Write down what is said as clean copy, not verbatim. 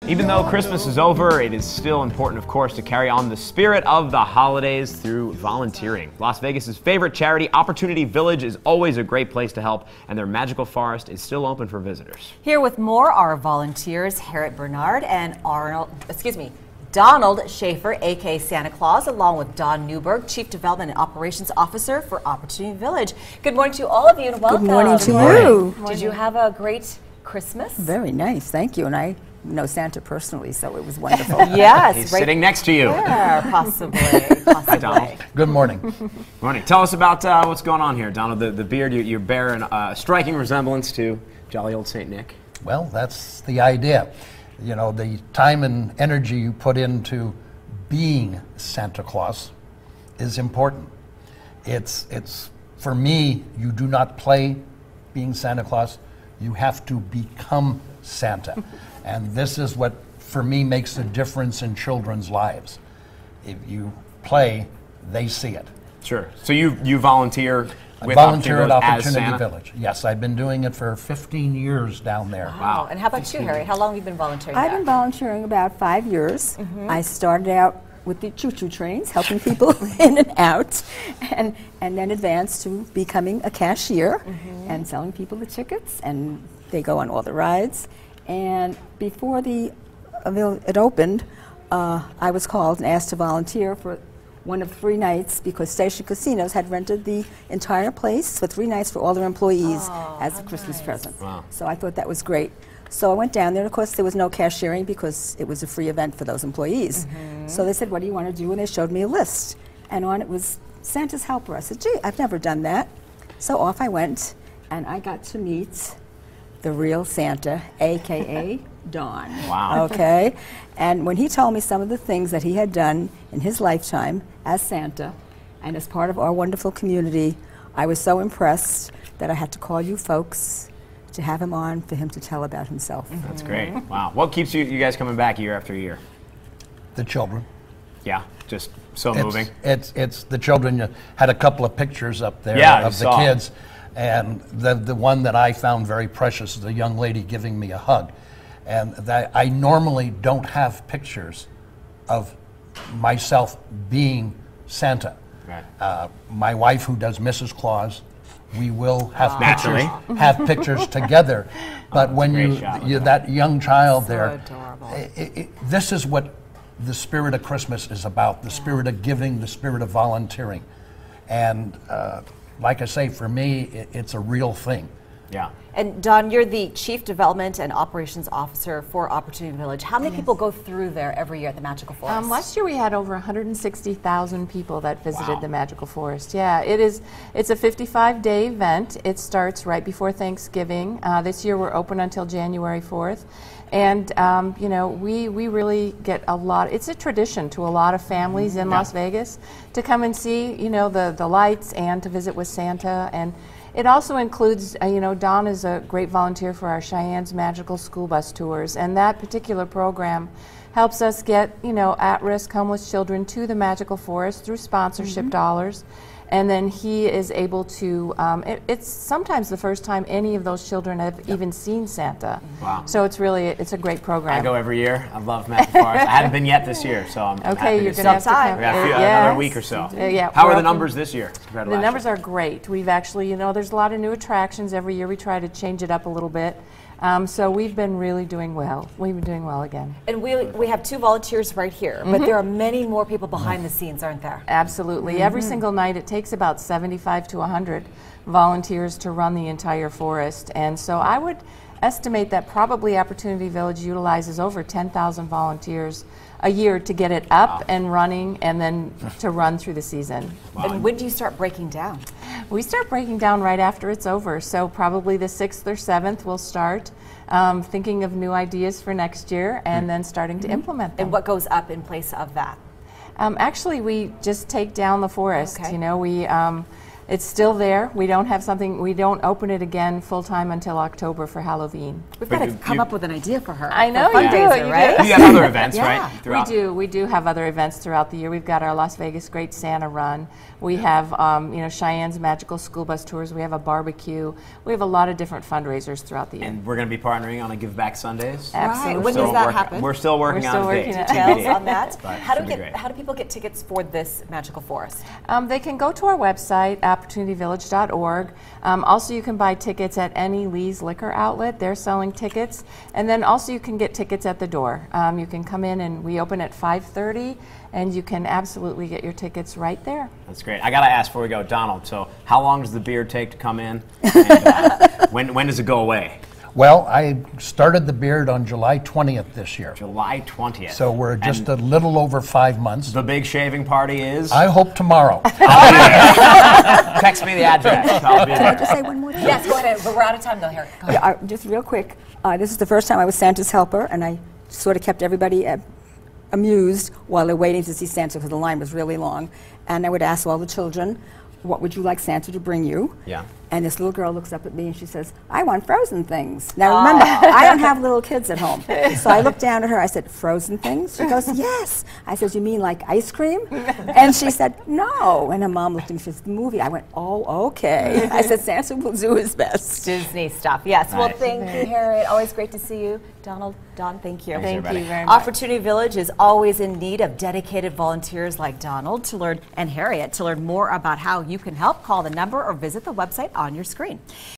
Even though Christmas is over, it is still important, of course, to carry on the spirit of the holidays through volunteering. Las Vegas's favorite charity, Opportunity Village, is always a great place to help, and their magical forest is still open for visitors. Here with more are volunteers Harriet Bernard and Donald Schaefer, aka Santa Claus, along with Don Newberg, Chief Development and Operations Officer for Opportunity Village. Good morning to all of you and welcome. Good morning to you. Did you have a great Christmas? Very nice, thank you. And I know Santa personally, so it was wonderful. Yes. He's sitting next to you. Yeah, possibly. Hi, Donald. Good morning. Good morning. Tell us about what's going on here, Donald. The beard, you bear a striking resemblance to jolly old St. Nick. Well, that's the idea. You know, the time and energy you put into being Santa Claus is important. It's for me, you do not play being Santa Claus. You have to become Santa. And this is what, for me, makes a difference in children's lives. If you play, they see it. Sure. So you volunteer I with volunteer at Opportunity Opportunity Village. Yes, I've been doing it for 15 years down there. Wow. And how about you, Harriet? How long have you been volunteering I've there? been volunteering about 5 years. I started out with the choo-choo trains, helping people in and out, and then advanced to becoming a cashier and selling people the tickets, and they go on all the rides. And before it opened, I was called and asked to volunteer for one of 3 nights because Station Casinos had rented the entire place for 3 nights for all their employees as a Christmas present. Wow. So I thought that was great. So I went down there, and of course there was no cashiering because it was a free event for those employees. So they said, what do you want to do? And they showed me a list. And on it was Santa's Helper. I said, gee, I've never done that. So off I went, and I got to meet the real Santa, a.k.a. Don. Wow. Okay? And when he told me some of the things that he had done in his lifetime as Santa and as part of our wonderful community, I was so impressed that I had to call you folks to have him on for him to tell about himself. That's great. Wow. What keeps you guys coming back year after year? The children. Yeah, just so moving. It's the children. You had a couple of pictures up there of the kids, and the one that I found very precious is a young lady giving me a hug. And that I normally don't have pictures of myself being Santa. Right. My wife, who does Mrs. Claus, we will have pictures together. But when you that young child So there, adorable. this is what the spirit of Christmas is about: the spirit of giving, the spirit of volunteering. And like I say, for me, it's a real thing. Yeah. And Don, you're the Chief Development and Operations Officer for Opportunity Village. How many people go through there every year at the Magical Forest? Last year we had over 160,000 people that visited the Magical Forest. Yeah, it's a 55-day event. It starts right before Thanksgiving. This year we're open until January 4th. And, you know, we really get a lot. It's a tradition to a lot of families in Las Vegas to come and see, you know, the lights and to visit with Santa. And it also includes, you know, Don is a great volunteer for our Cheyenne's Magical School Bus Tours, and that particular program helps us get, you know, at-risk homeless children to the Magical Forest through sponsorship dollars. And then he is able to, it's sometimes the first time any of those children have even seen Santa. Wow. So it's a great program. I go every year. I love Magical Forest. I haven't been yet this year, so I'm happy you're to going to have to come. We got another week or so. Yeah, How are the numbers this year? The numbers are great. We've actually, you know, there's a lot of new attractions every year. We try to change it up a little bit. So we've been really doing well. We've been doing well again. And we have 2 volunteers right here, but there are many more people behind the scenes, aren't there? Absolutely. Every single night it takes about 75 to 100 volunteers to run the entire forest. And so I would estimate that probably Opportunity Village utilizes over 10,000 volunteers a year to get it up and running and then to run through the season. And when do you start breaking down? We start breaking down right after it's over, so probably the 6th or 7th we'll start thinking of new ideas for next year and then starting to implement them. And what goes up in place of that? Actually, we just take down the forest. Okay. You know, It's still there. We don't have something. We don't open it again full time until October for Halloween. We've got to come up with an idea for her. I know for you do. fundraiser, You right? do. You have other events, Yeah. right? throughout? We do have other events throughout the year. We've got our Las Vegas Great Santa Run. We have, Cheyenne's Magical School Bus Tours. We have a barbecue. We have a lot of different fundraisers throughout the year. And we're going to be partnering on a Give Back Sundays. Absolutely. When Still does that working- happen? We're still working We're still on working dates. it. Details on that. But How do it'll be great. how do people get tickets for this magical forest? They can go to our website, opportunityvillage.org. Also, you can buy tickets at any Lee's liquor outlet. They're selling tickets. And then also you can get tickets at the door. You can come in and we open at 5:30, and you can absolutely get your tickets right there. That's great. I got to ask before we go, Donald, so how long does the beard take to come in? And, when does it go away? Well, I started the beard on July 20th this year. July 20th. So we're just a little over 5 months. The big shaving party is? I hope tomorrow. Text me the address. I'll be Can I there. just say one more thing? Yes, go ahead. But we're out of time, though, Harry. Go ahead. Yeah, just real quick. This is the first time I was Santa's helper, and I sort of kept everybody amused while they're waiting to see Santa because the line was really long. And I would ask all the children, what would you like Santa to bring you? Yeah. And this little girl looks up at me and she says, I want frozen things. Now remember, I don't have little kids at home. So I looked down at her, I said, frozen things? She goes, yes. I said, you mean like ice cream? And she said, no. And her mom looked at me, she said, the movie. I went, oh, okay. I said, Santa will do his best. Disney stuff. Yes. Well, Nice. thank you, Harriet. Always great to see you. Donald, Don, thank you. Thanks, Thank everybody. you very much. Opportunity Village is always in need of dedicated volunteers like Donald and Harriet. To learn more about how you can help, call the number or visit the website on your screen.